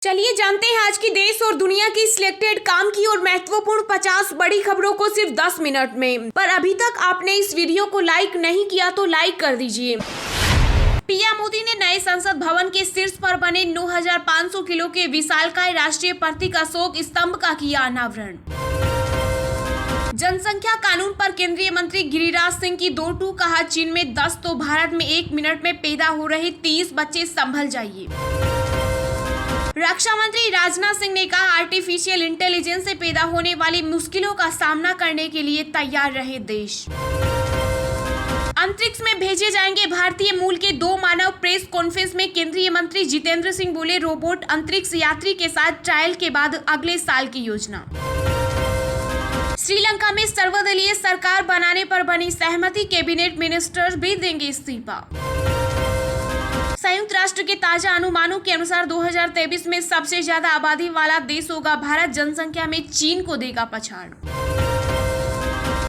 चलिए जानते हैं आज की देश और दुनिया की सिलेक्टेड काम की और महत्वपूर्ण 50 बड़ी खबरों को सिर्फ 10 मिनट में। पर अभी तक आपने इस वीडियो को लाइक नहीं किया तो लाइक कर दीजिए। पीएम मोदी ने नए संसद भवन के शीर्ष पर बने 9,500 किलो के विशालकाय राष्ट्रीय प्रतीक अशोक स्तंभ का किया अनावरण। जनसंख्या कानून पर केंद्रीय मंत्री गिरिराज सिंह की 2 कहा, चीन में 10 तो भारत में 1 मिनट में पैदा हो रहे 30 बच्चे संभल जाइए। रक्षा मंत्री राजनाथ सिंह ने कहा, आर्टिफिशियल इंटेलिजेंस से पैदा होने वाली मुश्किलों का सामना करने के लिए तैयार रहे देश। अंतरिक्ष में भेजे जाएंगे भारतीय मूल के 2 मानव। प्रेस कॉन्फ्रेंस में केंद्रीय मंत्री जितेंद्र सिंह बोले, रोबोट अंतरिक्ष यात्री के साथ ट्रायल के बाद अगले साल की योजना। श्रीलंका में सर्वदलीय सरकार बनाने पर बनी सहमति, कैबिनेट मिनिस्टर्स भी देंगे इस्तीफा। संयुक्त राष्ट्र के ताजा अनुमानों के अनुसार 2023 में सबसे ज्यादा आबादी वाला देश होगा भारत, जनसंख्या में चीन को देगा पछाड़।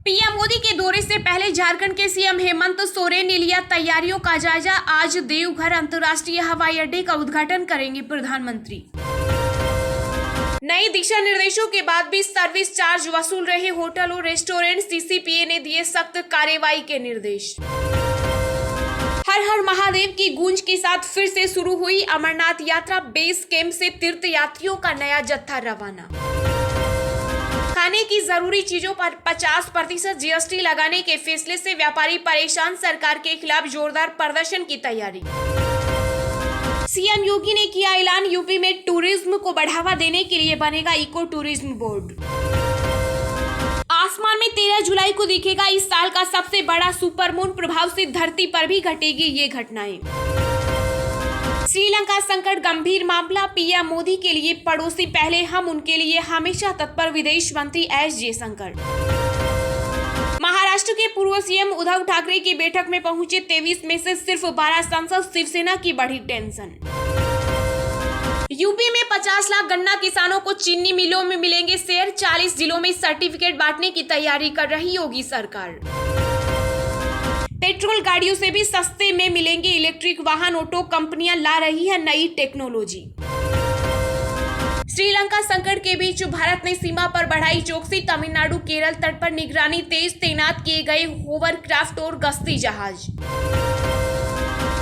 पीएम मोदी के दौरे से पहले झारखंड के सीएम हेमंत सोरेन ने लिया तैयारियों का जायजा। आज देवघर अंतर्राष्ट्रीय हवाई अड्डे का उद्घाटन करेंगे प्रधानमंत्री। नए दिशा निर्देशों के बाद भी सर्विस चार्ज वसूल रहे होटल और रेस्टोरेंट, सीसीपीए ने दिए सख्त कार्रवाई के निर्देश। हर हर महादेव की गूंज के साथ फिर से शुरू हुई अमरनाथ यात्रा, बेस कैंप से तीर्थ यात्रियों का नया जत्था रवाना। खाने की जरूरी चीजों पर 50% जीएसटी लगाने के फैसले से व्यापारी परेशान, सरकार के खिलाफ जोरदार प्रदर्शन की तैयारी। सीएम योगी ने किया ऐलान, यूपी में टूरिज्म को बढ़ावा देने के लिए बनेगा इको टूरिज्म बोर्ड। आसमान में 13 जुलाई को दिखेगा इस साल का सबसे बड़ा सुपरमून, प्रभाव से धरती पर भी घटेगी ये घटनाएं। श्रीलंका संकट गंभीर मामला, पीएम मोदी के लिए पड़ोसी पहले, हम उनके लिए हमेशा तत्पर, विदेश मंत्री एस जयशंकर। महाराष्ट्र के पूर्व सीएम उद्धव ठाकरे की बैठक में पहुंचे 23 में से सिर्फ 12 सांसद, शिवसेना की बढ़ी टेंशन। यूपी में 50 लाख गन्ना किसानों को चीनी मिलों में मिलेंगे शेयर, 40 जिलों में सर्टिफिकेट बांटने की तैयारी कर रही योगी सरकार। पेट्रोल गाड़ियों से भी सस्ते में मिलेंगे इलेक्ट्रिक वाहन, ऑटो कंपनियां ला रही है नई टेक्नोलॉजी। श्रीलंका संकट के बीच भारत ने सीमा पर बढ़ाई चौकसी, तमिलनाडु केरल तट पर निगरानी तेज, तैनात किए गए होवरक्राफ्ट और गश्ती जहाज।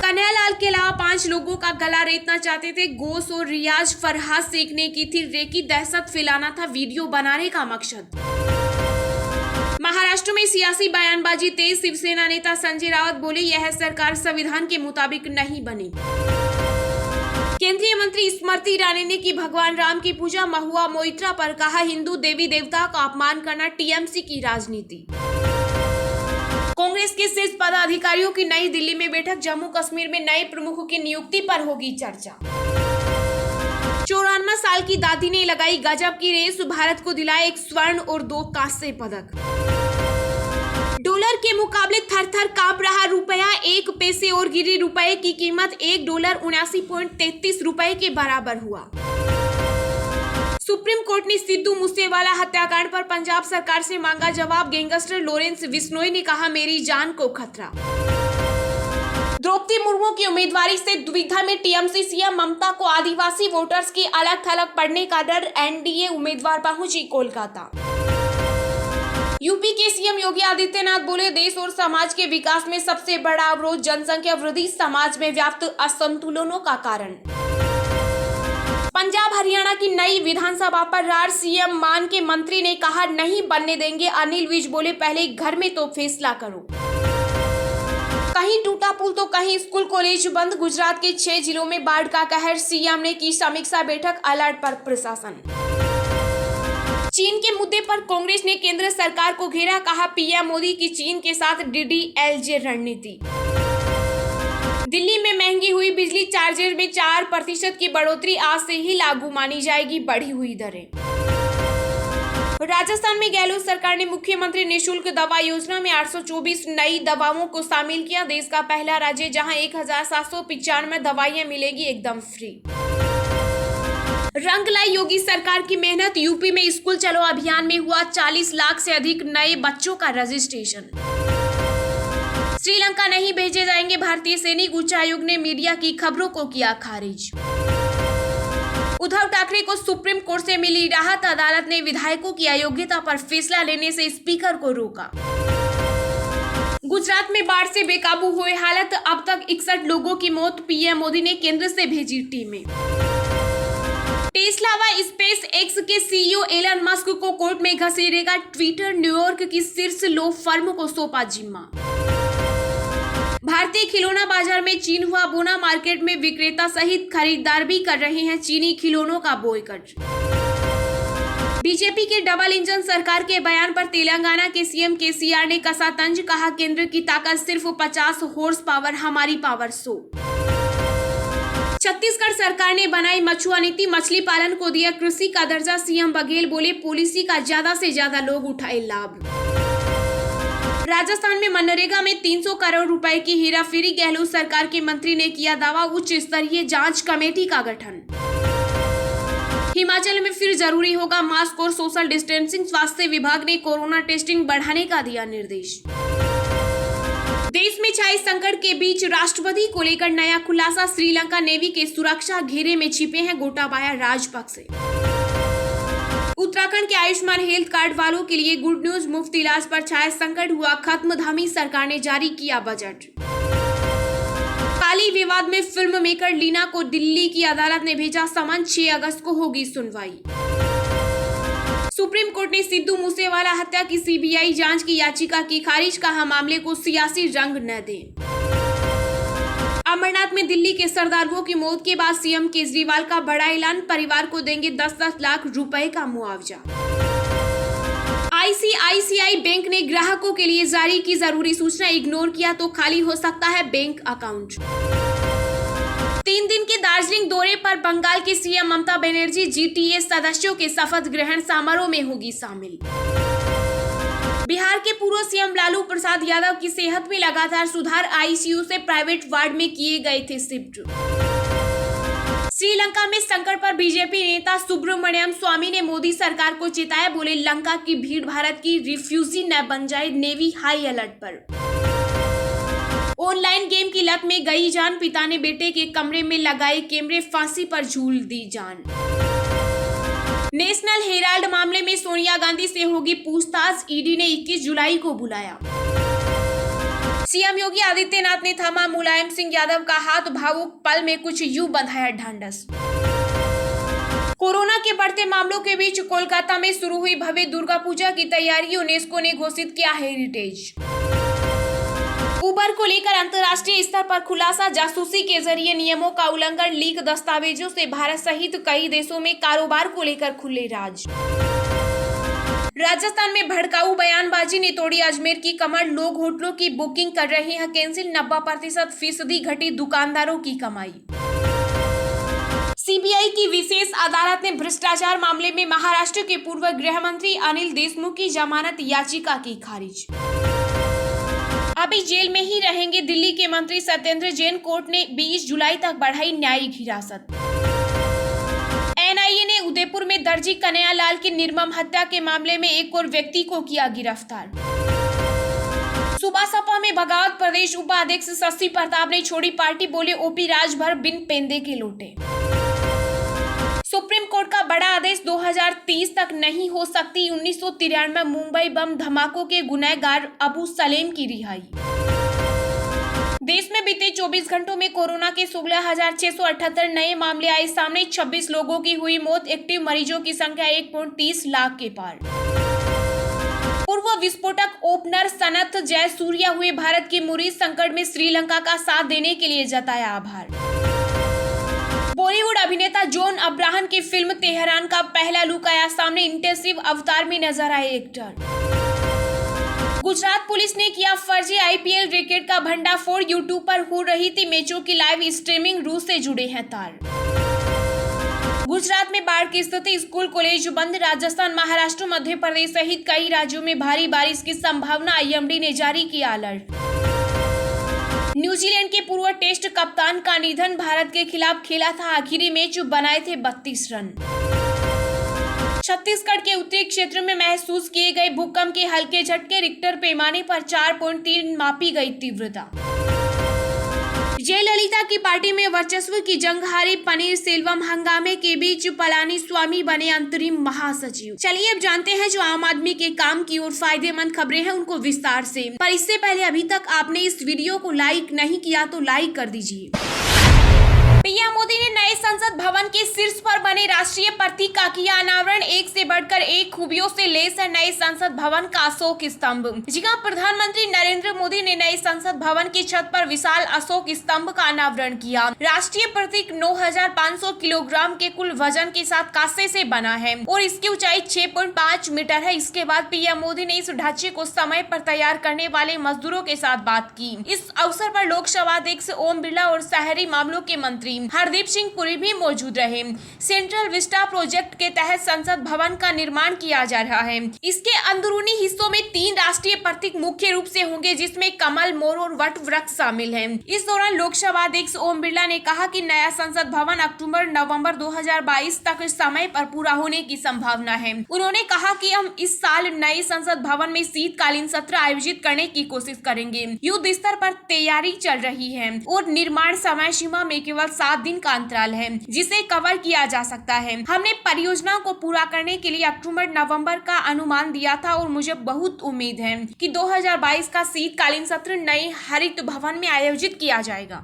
कन्हैयालाल के अलावा 5 लोगों का गला रेतना चाहते थे गोश और रियाज, फरहाद शेख ने की थी रेकी, दहशत फैलाना था वीडियो बनाने का मकसद। महाराष्ट्र में सियासी बयानबाजी तेज, शिवसेना नेता संजय राउत बोले, यह सरकार संविधान के मुताबिक नहीं बनी। केंद्रीय मंत्री स्मृति ईरानी ने की भगवान राम की पूजा, महुआ मोइत्रा पर कहा, हिंदू देवी देवता का अपमान करना टीएमसी की राजनीति। कांग्रेस के शीर्ष पदाधिकारियों की नई दिल्ली में बैठक, जम्मू कश्मीर में नए प्रमुखों की नियुक्ति पर होगी चर्चा। 54 साल की दादी ने लगाई गजब की रेस, भारत को दिलाए 1 स्वर्ण और 2 कांस्य पदक। डॉलर के मुकाबले थर-थर कांप रहा रुपया, 1 पैसे और गिरी रुपए की कीमत, $1 79.33 रुपए के बराबर हुआ। सुप्रीम कोर्ट ने सिद्धू मूसेवाला हत्याकांड पर पंजाब सरकार से मांगा जवाब, गैंगस्टर लॉरेंस बिश्नोई ने कहा, मेरी जान को खतरा। द्रौपदी मुर्मू की उम्मीदवारी से दुविधा में टीएमसी, सीएम ममता को आदिवासी वोटर्स की अलग थलग पड़ने का डर, एनडीए उम्मीदवार पहुंची कोलकाता। यूपी के सीएम योगी आदित्यनाथ बोले, देश और समाज के विकास में सबसे बड़ा अवरोध जनसंख्या वृद्धि, समाज में व्याप्त असंतुलनों का कारण। पंजाब हरियाणा की नई विधानसभा पर रार, सीएम मान के मंत्री ने कहा, नहीं बनने देंगे। अनिल विज बोले, पहले घर में तो फैसला करो। कहीं टूटा पुल तो कहीं स्कूल कॉलेज बंद, गुजरात के 6 जिलों में बाढ़ का कहर, सीएम ने की समीक्षा बैठक, अलर्ट पर प्रशासन। चीन के मुद्दे पर कांग्रेस ने केंद्र सरकार को घेरा, कहा, पीएम मोदी की चीन के साथ डीडीएलजे रणनीति। दिल्ली में महंगी हुई बिजली, चार्जर में 4% की बढ़ोतरी आज से ही लागू मानी जाएगी बढ़ी हुई दरें। राजस्थान में गहलोत सरकार ने मुख्यमंत्री निःशुल्क दवा योजना में 824 नई दवाओं को शामिल किया, देश का पहला राज्य जहां 1795 दवाइयां मिलेगी एकदम फ्री। रंग लाई योगी सरकार की मेहनत, यूपी में स्कूल चलो अभियान में हुआ 40 लाख से अधिक नए बच्चों का रजिस्ट्रेशन। श्रीलंका नहीं भेजे जाएंगे भारतीय सैनिक, उच्चायोग ने मीडिया की खबरों को किया खारिज। उद्धव ठाकरे को सुप्रीम कोर्ट से मिली राहत। अदालत ने विधायकों की अयोग्यता पर फैसला लेने से स्पीकर को रोका। गुजरात में बाढ़ से बेकाबू हुए हालत, अब तक 61 लोगों की मौत। पीएम मोदी ने केंद्र से भेजी टीमें। टेस्ला व स्पेस एक्स के सीईओ एलन मस्क को कोर्ट में घसीटेगा ट्विटर। न्यूयॉर्क की शीर्ष लो फर्म को सौंपा जिम्मा। भारतीय खिलौना बाजार में चीन हुआ बोना। मार्केट में विक्रेता सहित खरीदार भी कर रहे हैं चीनी खिलौनों का बॉयकॉट। बीजेपी के डबल इंजन सरकार के बयान पर तेलंगाना के सीएम केसीआर ने कसा तंज। कहा, केंद्र की ताकत सिर्फ 50 हॉर्स पावर, हमारी पावर 100। छत्तीसगढ़ सरकार ने बनाई मछुआ नीति, मछली पालन को दिया कृषि का दर्जा। सीएम बघेल बोले, पॉलिसी का ज्यादा से ज्यादा लोग उठाए लाभ। राजस्थान में मनरेगा में 300 करोड़ रुपए की हेराफेरी, गहलोत सरकार के मंत्री ने किया दावा। उच्च स्तरीय जांच कमेटी का गठन। हिमाचल में फिर जरूरी होगा मास्क और सोशल डिस्टेंसिंग, स्वास्थ्य विभाग ने कोरोना टेस्टिंग बढ़ाने का दिया निर्देश। देश में छाए संकट के बीच राष्ट्रपति को लेकर नया खुलासा। श्रीलंका नेवी के सुरक्षा घेरे में छिपे हैं गोटाबाया राजपक्षे। उत्तराखंड के आयुष्मान हेल्थ कार्ड वालों के लिए गुड न्यूज, मुफ्त इलाज पर छाया संकट हुआ खत्म। धामी सरकार ने जारी किया बजट। काली विवाद में फिल्म मेकर लीना को दिल्ली की अदालत ने भेजा समन। 6 अगस्त को होगी सुनवाई। सुप्रीम कोर्ट ने सिद्धू मूसेवाला हत्या की सीबीआई जांच की याचिका की खारिज। कहा, मामले को सियासी रंग न दें। अमरनाथ में दिल्ली के श्रद्धालुओं की मौत के बाद सीएम केजरीवाल का बड़ा ऐलान। परिवार को देंगे 10-10 लाख रुपए का मुआवजा। आईसीआईसीआई बैंक ने ग्राहकों के लिए जारी की जरूरी सूचना। इग्नोर किया तो खाली हो सकता है बैंक अकाउंट। 3 दिन के दार्जिलिंग दौरे पर बंगाल की सीएम ममता बनर्जी जीटीए सदस्यों के शपथ ग्रहण समारोह में होगी शामिल। बिहार के पूर्व सीएम लालू प्रसाद यादव की सेहत में लगातार सुधार। आईसीयू से प्राइवेट वार्ड में किए गए थे शिफ्ट। श्रीलंका में संकट पर बीजेपी नेता सुब्रमण्यम स्वामी ने मोदी सरकार को चेताया। बोले, लंका की भीड़ भारत की रिफ्यूजी न बन जाए, नेवी हाई अलर्ट पर। ऑनलाइन गेम की लत में गई जान, पिता ने बेटे के कमरे में लगाए कैमरे, फांसी पर झूल दी जान। नेशनल हेराल्ड मामले में सोनिया गांधी से होगी पूछताछ। ईडी ने 21 जुलाई को बुलाया। सीएम योगी आदित्यनाथ ने थामा मुलायम सिंह यादव का हाथ। भावुक पल में कुछ यूं बंधाया ढांढस। कोरोना के बढ़ते मामलों के बीच कोलकाता में शुरू हुई भव्य दुर्गा पूजा की तैयारी। यूनेस्को ने घोषित किया हेरिटेज। उबर को लेकर अंतर्राष्ट्रीय स्तर पर खुलासा। जासूसी के जरिए नियमों का उल्लंघन, लीक दस्तावेजों से भारत सहित कई देशों में कारोबार को लेकर खुले राज। राजस्थान में भड़काऊ बयानबाजी ने तोड़ी अजमेर की कमर। लोग होटलों की बुकिंग कर रहे हैं कैंसिल। 90% घटी दुकानदारों की कमाई। सीबीआई की विशेष अदालत ने भ्रष्टाचार मामले में महाराष्ट्र के पूर्व गृह मंत्री अनिल देशमुख की जमानत याचिका की खारिज। अभी जेल में ही रहेंगे दिल्ली के मंत्री सत्येंद्र जैन। कोर्ट ने 20 जुलाई तक बढ़ाई न्यायिक हिरासत। एनआईए ने उदयपुर में दर्जी कन्हैयालाल की निर्मम हत्या के मामले में एक और व्यक्ति को किया गिरफ्तार। सुबह सपा में बगावत, प्रदेश उपाध्यक्ष शशि प्रताप ने छोड़ी पार्टी। बोले, ओपी राजभर बिन पेंदे के लौटे। सुप्रीम कोर्ट का बड़ा आदेश, 2030 तक नहीं हो सकती 1993 मुंबई बम धमाकों के गुनहगार अबू सलेम की रिहाई। देश में बीते 24 घंटों में कोरोना के 16,678 नए मामले आए सामने। 26 लोगों की हुई मौत। एक्टिव मरीजों की संख्या 1.30 लाख के पार। पूर्व विस्फोटक ओपनर सनथ जयसूर्या हुए भारत की मुरीद। संकट में श्रीलंका का साथ देने के लिए जताया आभार। बॉलीवुड अभिनेता जॉन अब्राहम की फिल्म तेहरान का पहला लुक आया सामने। इंटेंसिव अवतार में नजर आए एक्टर। गुजरात पुलिस ने किया फर्जी आईपीएल रैकेट का भंडाफोड़। यूट्यूब पर हो रही थी मैचों की लाइव स्ट्रीमिंग। रूस से जुड़े हैं तार। गुजरात में बाढ़ की स्थिति, स्कूल कॉलेज बंद। राजस्थान, महाराष्ट्र, मध्य प्रदेश सहित कई राज्यों में भारी बारिश की संभावना। आईएमडी ने जारी किया अलर्ट। न्यूजीलैंड के पूर्व टेस्ट कप्तान का निधन। भारत के खिलाफ खेला था आखिरी मैच, बनाए थे 32 रन। छत्तीसगढ़ के उत्तरी क्षेत्र में महसूस किए गए भूकंप के हल्के झटके। रिक्टर पैमाने पर 4.3 मापी गई तीव्रता। जयललिता की पार्टी में वर्चस्व की जंग हारे पनीर सेल्वम हंगामे के बीच पलानीस्वामी बने अंतरिम महासचिव। चलिए अब जानते हैं जो आम आदमी के काम की और फायदेमंद खबरें हैं उनको विस्तार से। पर इससे पहले अभी तक आपने इस वीडियो को लाइक नहीं किया तो लाइक कर दीजिए। पीएम मोदी ने नए संसद भवन के शीर्ष पर बने राष्ट्रीय प्रतीक का किया अनावरण। एक से बढ़कर एक खूबियों से लैस है नए संसद भवन का अशोक स्तंभ। जी हां, प्रधानमंत्री नरेंद्र मोदी ने नए संसद भवन की छत पर विशाल अशोक स्तंभ का अनावरण किया। राष्ट्रीय प्रतीक 9,500 किलोग्राम के कुल वजन के साथ कांसे से बना है और इसकी ऊंचाई 6.5 मीटर है। इसके बाद पीएम मोदी ने इस ढांचे को समय पर तैयार करने वाले मजदूरों के साथ बात की। इस अवसर पर लोकसभा अध्यक्ष ओम बिरला और शहरी मामलों के मंत्री हरदीप सिंह पुरी भी मौजूद रहे। सेंट्रल विस्टा प्रोजेक्ट के तहत संसद भवन का निर्माण किया जा रहा है। इसके अंदरूनी हिस्सों में 3 राष्ट्रीय प्रतीक मुख्य रूप से होंगे, जिसमें कमल, मोर और वट वृक्ष शामिल हैं। इस दौरान लोकसभा अध्यक्ष ओम बिरला ने कहा कि नया संसद भवन अक्टूबर-नवंबर 2022 तक समय पर पूरा होने की संभावना है। उन्होंने कहा कि हम इस साल नए संसद भवन में शीतकालीन सत्र आयोजित करने की कोशिश करेंगे। युद्ध स्तर पर तैयारी चल रही है और निर्माण समय सीमा में केवल 7 दिन का अंतराल है, जिसे कवर किया जा सकता है। हमने परियोजना को पूरा करने के लिए अक्टूबर-नवंबर का अनुमान दिया था और मुझे बहुत उम्मीद है कि 2022 का शीतकालीन सत्र नए हरित भवन में आयोजित किया जाएगा।